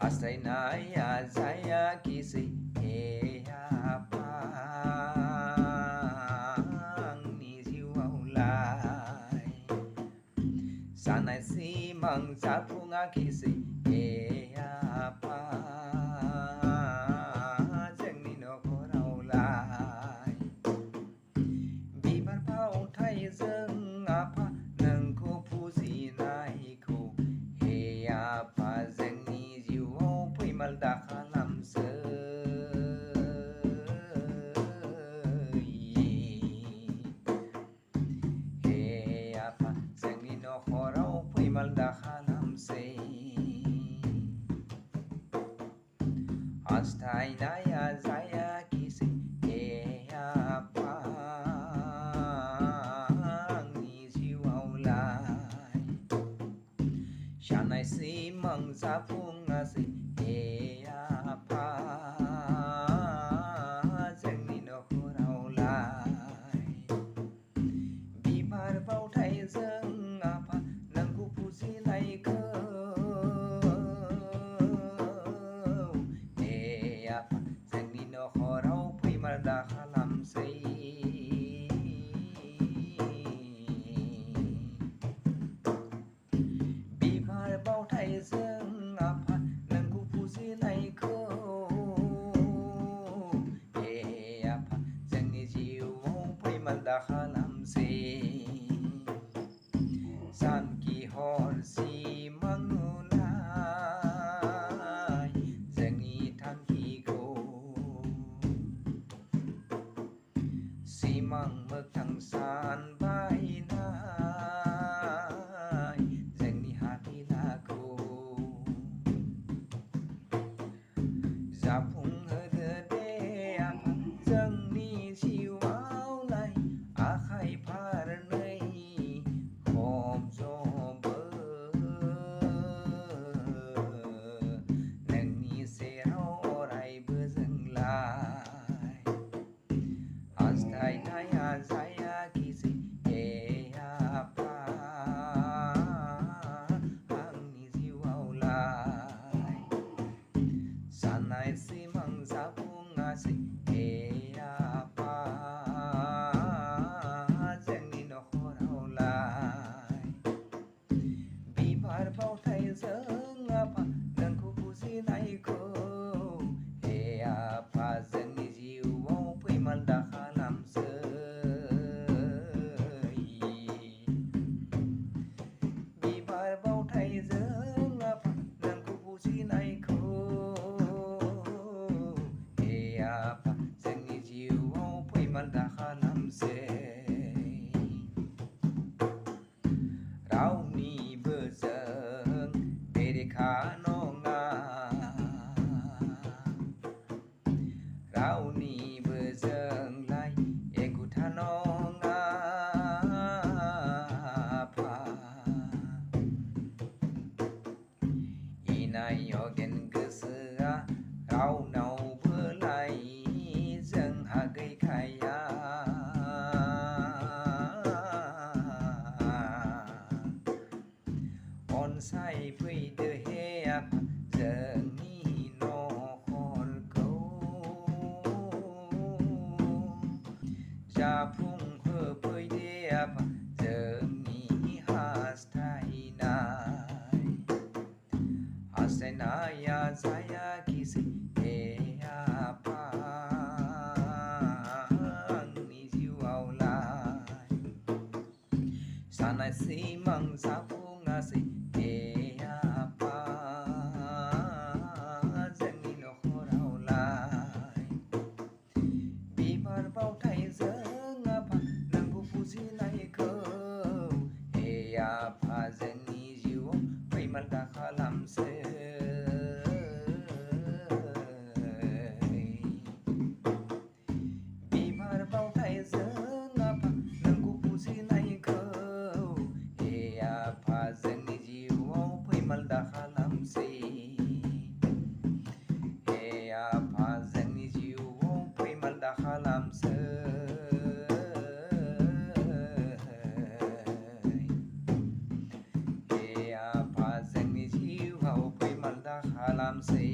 हास्थायनाया जायाखिसै हे आफा आंनि जिउआवलाय जानाय सिमां जाफुङाखिसै हे आफा जोंनि नखरावलाय बिबार बावथायजों आफा नोंखौ फुजिनायखौ हे आफा जोंनि जिउआव फैमाल दा खालामसै हे आफा जोंनि नखराव फैमाल दा खालामसै हास्थायनाया जायाखिसै हे आफा आंनि जिउआवलाय सानाय सिमां जाफुङासै हे आफा जोंनि नखरावलाय बिबार बावथायजों आफा नोंखौ फुजिनायखौ हे आफा जोंनि नखराव फैमाल दा खालामसै बिबार बावथायजों आफा नोंखौ फुजिनायखौ हे आफा जोंनि जिउआव फैमाल दा खालामसै सानखि हर सिमां नुनाय जोंनि थांखिखौ सिमां मोगथां सानबायनाय जोंनि हाबिलाखौ जाफुंहोदो दे आफा जोंनि जिउआवलाय आखाइ फारनै खबजबो नोंनि सेराव अरायबो जोंलाय हास्थायनाया जायाखिसै हे आफा आंनि जिउआवलाय सानाय सिमां जाफुङासै हे आफा जोंनि नखरावलाय बिबार बावथायजों आफा नोंखौ फुजिनायखौ हे आफा जोंनि जिउआव फैमाल दा खालामसै बिबार बावथायजों आफा नोंखौ फुजिनायखौ हे आफा जोंनि जिउआव फैमाल दा खालामसै रावनिबो जों बेरेखा नङा रावनिबो जोंलाय एखुथा नङा आफा इनाय अगेन गोसोआ रावनावबोलाय जोंहा गैखाया अनसायफैदो हे आफा जोंनि नखरखौ जाफुंहोफैदो आफा जोंनि हास्थायनाया जायाखिसै हे आफा आंनि जिउआवलाय सानाय सिमां जाफुङासै हे आफा जोंनि नखरावलाय बिबार बावथायजों आफा नोंखौ फुजिनायखौ हे आफा जोंनि जिउआव फैमाल दा खालामसै बिबार बावथायजों आफा नोंखौ फुजिनायखौ हे आफा जोंनि खालामसै